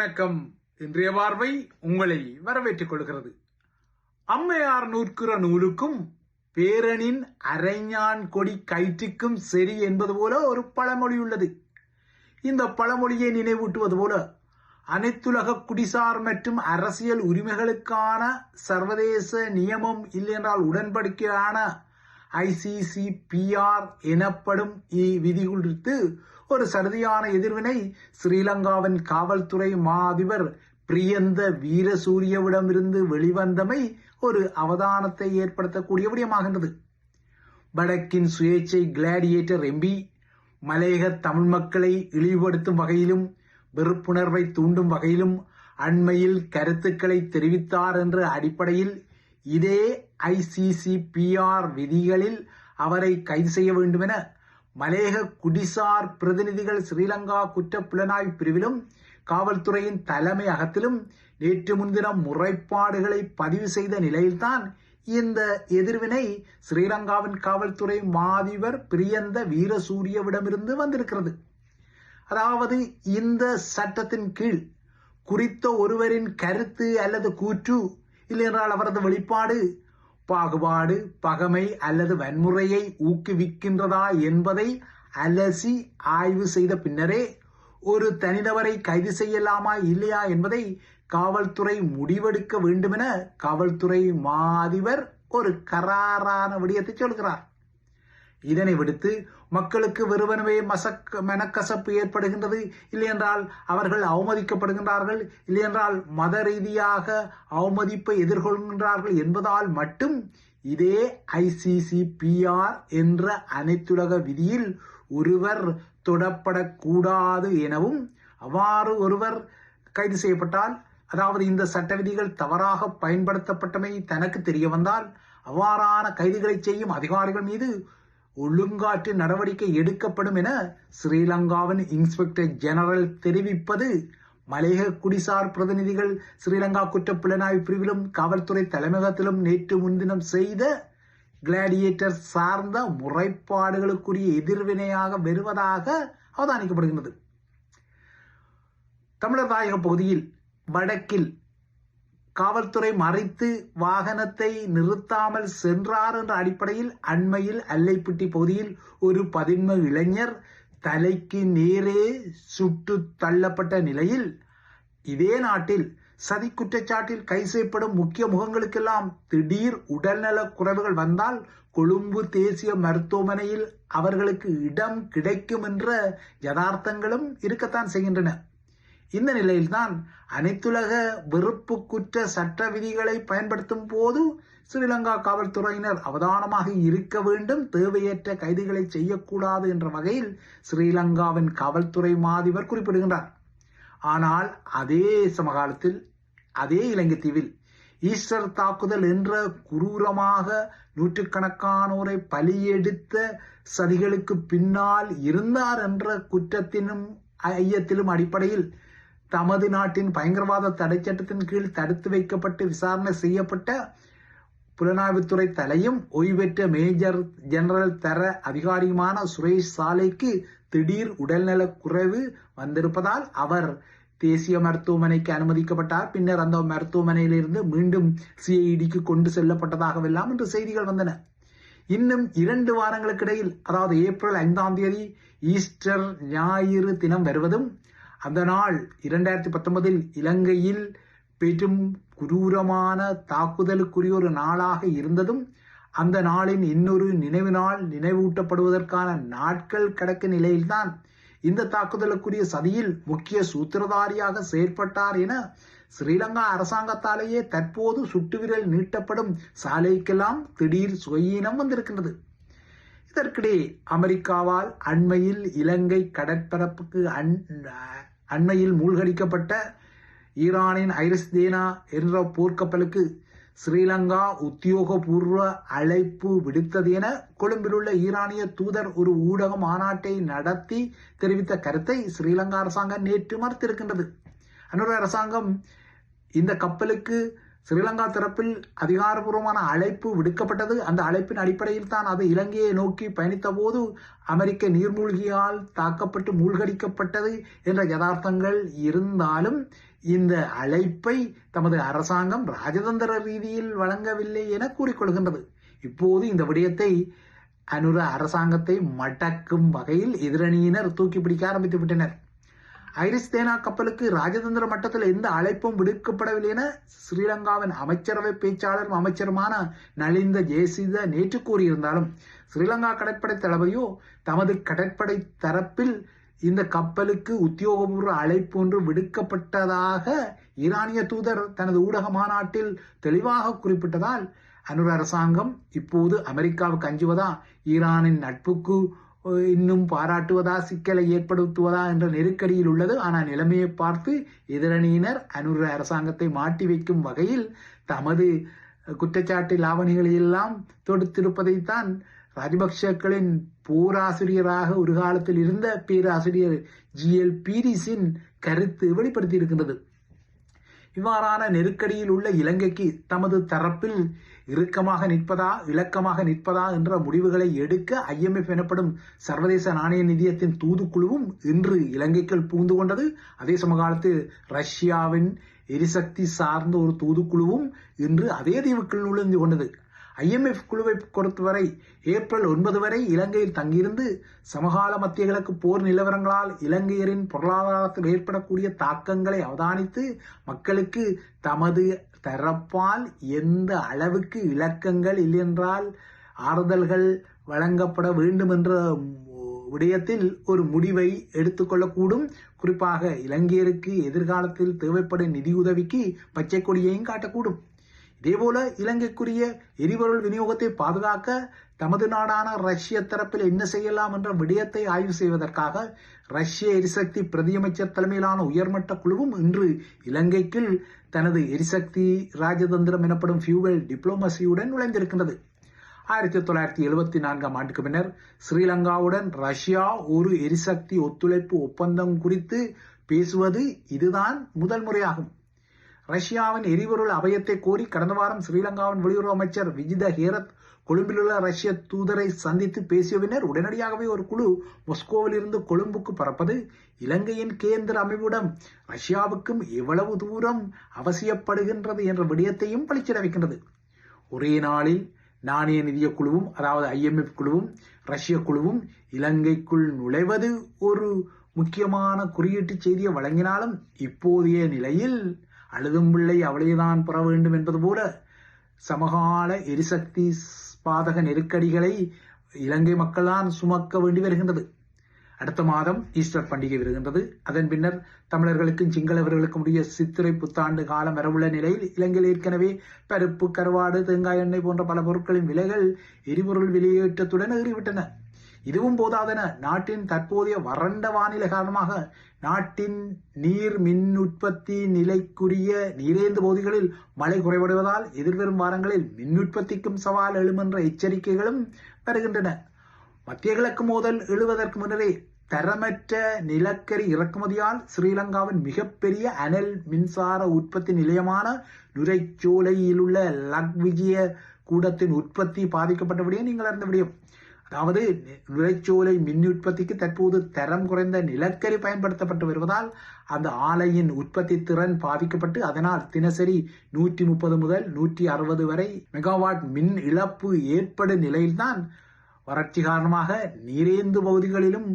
வணக்கம். இன்றைய பார்வை உங்களை வரவேற்றுக் கொள்கிறது. அம்மையார் நூற்குற நூலுக்கும் பேரனின் அரைஞான் கொடி கயிற்றுக்கும் சரி என்பது போல ஒரு பழமொழி உள்ளது. இந்த பழமொழியை நினைவூட்டுவது போல அனைத்துலக குடிசார் மற்றும் அரசியல் உரிமைகளுக்கான சர்வதேச நியமம் இல்லையென்றால் உடன்படிக்கையான ICCPR எனப்படும் இவ்விதி குறித்து ஒரு சடுதியான எதிர்வினை ஸ்ரீலங்காவின் காவல்துறை மா அதிபர் பிரியந்த வீரசூரியவிடமிருந்து வெளிவந்தமை ஒரு அவதானத்தை ஏற்படுத்தக்கூடிய விடயமாகின்றது. வடக்கின் சுயேட்சை கிளாடியேட்டர் MP மலையக தமிழ் மக்களை இழிவுபடுத்தும் வகையிலும் வெறுப்புணர்வை தூண்டும் வகையிலும் அண்மையில் கருத்துக்களை தெரிவித்தார் என்ற அடிப்படையில் இதே ICCPR விதிகளில் அவரை கைது செய்ய வேண்டும் என மலையக குடிசார் பிரதிநிதிகள் ஸ்ரீலங்கா குற்ற புலனாய்வு பிரிவிலும் காவல்துறையின் தலைமையகத்திலும் நேற்று முன்தினம் முறைப்பாடுகளை பதிவு செய்த நிலையில்தான் இந்த எதிர்வினை ஸ்ரீலங்காவின் காவல்துறை மாதிபர் பிரியந்த வீரசூரியவிடமிருந்து வந்திருக்கிறது. அதாவது இந்த சட்டத்தின் கீழ் குறித்த ஒருவரின் கருத்து அல்லது கூற்று இல்லையென்றால் அவரது வெளிப்பாடு பாகுபாடு, பகமை அல்லது வன்முறையை ஊக்குவிக்கின்றதா என்பதை அலசி ஆய்வு செய்த பின்னரே ஒரு தனிநபரை கைது செய்யலாமா இல்லையா என்பதை காவல்துறை முடிவெடுக்க வேண்டுமென காவல்துறை மா அதிபர் ஒரு கராரான விடயத்தை சொல்கிறார். இதனை விடுத்து மக்களுக்கு வெறுவனவே மனக்கசப்பு ஏற்படுகின்றது, இல்லையென்றால் அவர்கள் அவமதிக்கப்படுகின்றார்கள், இல்லையென்றால் மத ரீதியாக அவமதிப்பை எதிர்கொள்கின்றார்கள் என்பதால் மட்டும் இதே ICCPR என்ற அனைத்துலக விதியில் ஒருவர் தொடப்படக்கூடாது எனவும், அவ்வாறு ஒருவர் கைது செய்யப்பட்டால், அதாவது இந்த சட்ட விதிகள் தவறாக பயன்படுத்தப்பட்டமை தனக்கு தெரிய வந்தால் அவ்வாறான கைதுகளை செய்யும் அதிகாரிகள் மீது ஒழுங்காற்று நடவடிக்கை எடுக்கப்படும் என ஸ்ரீலங்காவின் இன்ஸ்பெக்டர் ஜெனரல் தெரிவிப்பது மலையக குடிசார் பிரதிநிதிகள் ஸ்ரீலங்கா குற்ற புலனாய்வு பிரிவிலும் காவல்துறை தலைமையகத்திலும் நேற்று முன்தினம் செய்த கிளாடியேட்டர் சார்ந்த முறைப்பாடுகளுக்குரிய எதிர்வினையாக வருவதாக அவதானிக்கப்படுகின்றது. தமிழர் தாயக பகுதியில் வடக்கில் காவல்துறை மறைத்து வாகனத்தை நிறுத்தாமல் சென்றார் என்ற அடிப்படையில் அண்மையில் அல்லைப்பிட்டி பகுதியில் ஒரு 11 இளைஞர் தலைக்கு நேரே சுட்டு தள்ளப்பட்ட நிலையில் இதே நாட்டில் சதி குற்றச்சாட்டில் கைது செய்யப்படும் முக்கிய முகங்களுக்கெல்லாம் திடீர் உடல்நல குறைவுகள் வந்தால் கொழும்பு தேசிய மருத்துவமனையில் அவர்களுக்கு இடம் கிடைக்கும் என்ற யதார்த்தங்களும் இருக்கத்தான் செய்கின்றன. இந்த நிலையில்தான் அனைத்துலக வெறுப்பு குற்ற சட்ட விதிகளை பயன்படுத்தும் போது ஸ்ரீலங்கா காவல்துறையினர் அவதானமாக இருக்க வேண்டும், தேவையற்ற கைதுகளை செய்யக்கூடாது என்ற வகையில் ஸ்ரீலங்காவின் காவல்துறை மாதிபர் குறிப்பிடுகின்றார். ஆனால் அதே சமகாலத்தில் அதே இலங்கை தீவில் ஈஸ்டர் தாக்குதல் என்ற குரூரமாக நூற்றுக்கணக்கானோரை பலியெடுத்த சதிகளுக்கு பின்னால் இருந்தார் என்ற குற்றத்தினும் ஐயத்திலும் அடிப்படையில் தமது நாட்டின் பயங்கரவாத தடை சட்டத்தின் கீழ் தடுத்து வைக்கப்பட்டு விசாரணை செய்யப்பட்ட புலனாய்வுத்துறை தலையும் ஓய்வெற்ற மேஜர் ஜெனரல் தர அதிகாரியுமான சுரேஷ் சாலைக்கு திடீர் உடல்நல குறைவு வந்திருப்பதால் அவர் தேசிய மருத்துவமனைக்கு அனுமதிக்கப்பட்டார். பின்னர் அந்த மருத்துவமனையிலிருந்து மீண்டும் CIDக்கு கொண்டு செல்லப்பட்டதாகவெல்லாம் இன்று செய்திகள் வந்தன. இன்னும் 2 வாரங்களுக்கு இடையில், அதாவது ஏப்ரல் 5ஆம் தேதி ஈஸ்டர் ஞாயிறு தினம் வருவதும், அந்த நாள் 2019 இலங்கையில் பெரும் குரூரமான தாக்குதலுக்குரிய ஒரு நாளாக இருந்ததும், அந்த நாளின் இன்னொரு நினைவு நாள் நினைவூட்டப்படுவதற்கான நாட்கள் கடக்கும் நிலையில்தான் இந்த தாக்குதலுக்குரிய சதியில் முக்கிய சூத்திரதாரியாக செயற்பட்டார் என ஸ்ரீலங்கா அரசாங்கத்தாலேயே தற்போது சுட்டுவிரல் நீட்டப்படும் சாலைக்கெல்லாம் திடீர் சுயீனம் வந்திருக்கின்றது. இதற்கிடையே அமெரிக்காவால் அண்மையில் இலங்கை கடற்பரப்புக்கு அண்மையில் மூழ்கடிக்கப்பட்ட ஈரானின் ஐரிஸ்தேனா என்ற போர்க்கப்பலுக்கு ஸ்ரீலங்கா உத்தியோகபூர்வ அழைப்பு விடுத்தது என கொழும்பிலுள்ள ஈரானிய தூதர் ஒரு ஊடக மாநாட்டை நடத்தி தெரிவித்த கருத்தை ஸ்ரீலங்கா அரசாங்கம் நேற்று மறுத்திருக்கின்றது. அந்நொரு அரசாங்கம் இந்த கப்பலுக்கு ஸ்ரீலங்கா தரப்பில் அதிகாரப்பூர்வமான அழைப்பு விடுக்கப்பட்டது. அந்த அழைப்பின் அடிப்படையில் தான் அது இலங்கையை நோக்கி பயணித்த போது அமெரிக்க நீர்மூழ்கியால் தாக்கப்பட்டு மூழ்கடிக்கப்பட்டது என்ற யதார்த்தங்கள் இருந்தாலும் இந்த அழைப்பை தமது அரசாங்கம் ராஜதந்திர ரீதியில் வழங்கவில்லை என கூறிக்கொள்கின்றது. இப்போது இந்த விடயத்தை அனுர அரசாங்கத்தை மடக்கும் வகையில் எதிரணியினர் தூக்கி பிடிக்க ஆரம்பித்து விட்டனர். ஐரிஸ் சேனா கப்பலுக்கு ராஜதந்திர மட்டத்தில் எந்த அழைப்பும் விடுக்கப்படவில்லை என ஸ்ரீலங்காவின் அமைச்சரவை பேச்சாளரும் அமைச்சருமான நலிந்த ஜெயசித நேற்று கூறியிருந்தாலும் ஸ்ரீலங்கா கடற்படை தளபதியோ தமது கடற்படை தரப்பில் இந்த கப்பலுக்கு உத்தியோகபூர்வ அழைப்பு ஒன்று விடுக்கப்பட்டதாக ஈரானிய தூதர் தனது ஊடக மாநாட்டில் தெளிவாக குறிப்பிட்டதால் அனுர அரசாங்கம் இப்போது அமெரிக்காவுக்கு அஞ்சுவதா, ஈரானின் நட்புக்கு இன்னும் பாராட்டுவதா, சிக்கலை ஏற்படுத்துவதா என்ற நெருக்கடியில் உள்ளது. ஆனால் நிலைமையை பார்த்து எதிரணியினர் அனுர அரசாங்கத்தை மாட்டி வைக்கும் வகையில் தமது குற்றச்சாட்டு லாவணிகளை எல்லாம் தொடுத்திருப்பதைத்தான் ராஜபக்சக்களின் போராசிரியராக ஒரு காலத்தில் இருந்த பேராசிரியர் GL பீரிஸின் கருத்து வெளிப்படுத்தி இருக்கின்றது. இவ்வாறான நெருக்கடியில் உள்ள இலங்கைக்கு தமது தரப்பில் இறுக்கமாக நிற்பதா இலக்கமாக நிற்பதா என்ற முடிவுகளை எடுக்க IMF எனப்படும் சர்வதேச நாணய நிதியத்தின் தூதுக்குழுவும் இன்று இலங்கைக்குள் புகுந்து கொண்டது. அதே சமகாலத்தில் ரஷ்யாவின் எரிசக்தி சார்ந்த ஒரு தூதுக்குழுவும் இன்று அதே தீவுக்குள் நுழைந்து கொண்டது. IMF குழுவை பொறுத்தவரை ஏப்ரல் 9 வரை இலங்கையில் தங்கியிருந்து சமகால மத்திய கிழக்கு போர் நிலவரங்களால் இலங்கையரின் பொருளாதாரத்தில் ஏற்படக்கூடிய தாக்கங்களை அவதானித்து மக்களுக்கு தமது தரப்பால் எந்த அளவுக்கு இலக்கங்கள் இல்லையென்றால் ஆறுதல்கள் வழங்கப்பட வேண்டும் என்ற விடயத்தில் ஒரு முடிவை எடுத்துக்கொள்ளக்கூடும். குறிப்பாக இலங்கையருக்கு எதிர்காலத்தில் தேவைப்படும் நிதியுதவிக்கு பச்சை கொடியையும் காட்டக்கூடும். இதேபோல இலங்கைக்குரிய எரிபொருள் விநியோகத்தை பாதுகாக்க தமது நாடான ரஷ்ய தரப்பில் என்ன செய்யலாம் என்ற விடயத்தை ஆய்வு செய்வதற்காக ரஷ்ய எரிசக்தி பிரதியமைச்சர் தலைமையிலான உயர்மட்ட குழுவும் இன்று இலங்கைக்குள் தனது எரிசக்தி ராஜதந்திரம் எனப்படும் ஃபியூவல் டிப்ளோமசியுடன் நுழைந்திருக்கின்றது. 1974 ஆண்டுக்கு பின்னர் ஸ்ரீலங்காவுடன் ரஷ்யா ஒரு எரிசக்தி ஒத்துழைப்பு ஒப்பந்தம் குறித்து பேசுவது இதுதான் முதல் முறையாகும். ரஷ்யாவின் எரிபொருள் அபயத்தை கோரி கடந்த வாரம் ஸ்ரீலங்காவின் வெளியுறவு அமைச்சர் விஜித ஹேரத் கொழும்பிலுள்ள ரஷ்ய தூதரை சந்தித்து பேசிய பின்னர் உடனடியாகவே ஒரு குழு மொஸ்கோவில் இருந்து கொழும்புக்கு பறப்பது இலங்கையின் கேந்திர அமைவிடம் ரஷ்யாவுக்கும் எவ்வளவு தூரம் அவசியப்படுகின்றது என்ற விடயத்தையும் பளிச்சிட வைக்கின்றது. ஒரே நாளில் நாணய நிதிய குழுவும் அதாவது IMF குழுவும் ரஷ்ய குழுவும் இலங்கைக்குள் நுழைவது ஒரு முக்கியமான குறியீட்டு செய்தியை வழங்கினாலும் இப்போதைய நிலையில் அழுதும் பிள்ளை அவளைதான் பெற வேண்டும் என்பது போல சமகால எரிசக்தி பாதக நெருக்கடிகளை இலங்கை மக்கள் தான் சுமக்க வேண்டி வருகின்றது. அடுத்த மாதம் ஈஸ்டர் பண்டிகை வருகின்றது. அதன் பின்னர் தமிழர்களுக்கும் சிங்களவர்களுக்கும் உடைய சித்திரை புத்தாண்டு காலம் வரவுள்ள நிலையில் இலங்கையில் ஏற்கனவே பருப்பு, கருவாடு, தேங்காய் எண்ணெய் போன்ற பல பொருட்களின் விலைகள் எரிபொருள் விலையேற்றத்துடன் ஏறிவிட்டன. இதுவும் போதாதென நாட்டின் தற்போதைய வறண்ட வானிலை காரணமாக நாட்டின் நீர் மின் உற்பத்தி நிலைக்குரிய நீரேந்து பகுதிகளில் மழை குறைவடைவதால் எதிர்வரும் வாரங்களில் மின் உற்பத்திக்கும் சவால் எழும் என்ற எச்சரிக்கைகளும் வருகின்றன. மத்திய கிழக்கு மோதல் எழுவதற்கு முன்னரே தரமற்ற நிலக்கரி இறக்குமதியால் ஸ்ரீலங்காவின் மிகப்பெரிய அனல் மின்சார உற்பத்தி நிலையமான நுரைச்சோலையில் உள்ள லக்விஜய கூடத்தின் உற்பத்தி பாதிக்கப்பட்டபடியே நீங்கள் அறிந்த விடயம். அதாவது நுரைச்சோலை மின் உற்பத்திக்கு தற்போது தரம் குறைந்த நிலக்கரி பயன்படுத்தப்பட்டு வருவதால் அந்த ஆலையின் உற்பத்தி திறன் பாதிக்கப்பட்டு அதனால் தினசரி 130 முதல் 160 வரை மெகாவாட் மின் இழப்பு ஏற்படும் நிலையில்தான் வறட்சி காரணமாக நீரேந்து பகுதிகளிலும்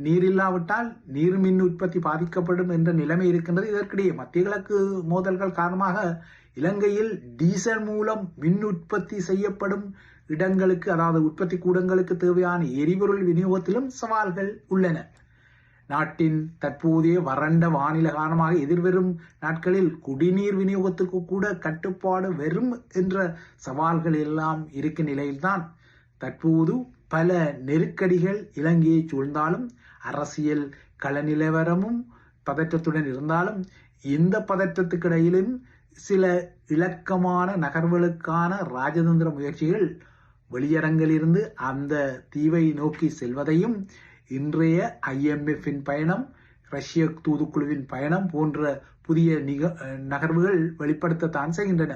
நீர் இல்லாவிட்டால் நீர் மின் உற்பத்தி பாதிக்கப்படும் என்ற நிலைமை இருக்கின்றது. இதற்கிடையே மத்திய கிழக்கு மோதல்கள் காரணமாக இலங்கையில் டீசல் மூலம் மின் உற்பத்தி செய்யப்படும் இடங்களுக்கு அதாவது உற்பத்தி கூடங்களுக்கு தேவையான எரிபொருள் விநியோகத்திலும் சவால்கள் உள்ளன. நாட்டின் தற்போதைய வறண்ட வானிலை காரணமாக எதிர்வரும் நாட்களில் குடிநீர் விநியோகத்துக்கு கூட கட்டுப்பாடு வரும் என்ற சவால்கள் எல்லாம் இருக்கும் நிலையில்தான் தற்போது பல நெருக்கடிகள் இலங்கையை சூழ்ந்தாலும் அரசியல் கள நிலவரமும் பதற்றத்துடன் இருந்தாலும் இந்த பதற்றத்துக்கு இடையிலும் சில இலக்கமான நகர்வுகளுக்கான ராஜதந்திர முயற்சிகள் வெளியரங்கிலிருந்து அந்த தீவை நோக்கி செல்வதையும் இன்றைய IMF-இன் பயணம், ரஷ்ய தூதுக்குழுவின் பயணம் போன்ற புதிய நகர்வுகள் வெளிப்படுத்தத்தான் செய்கின்றன.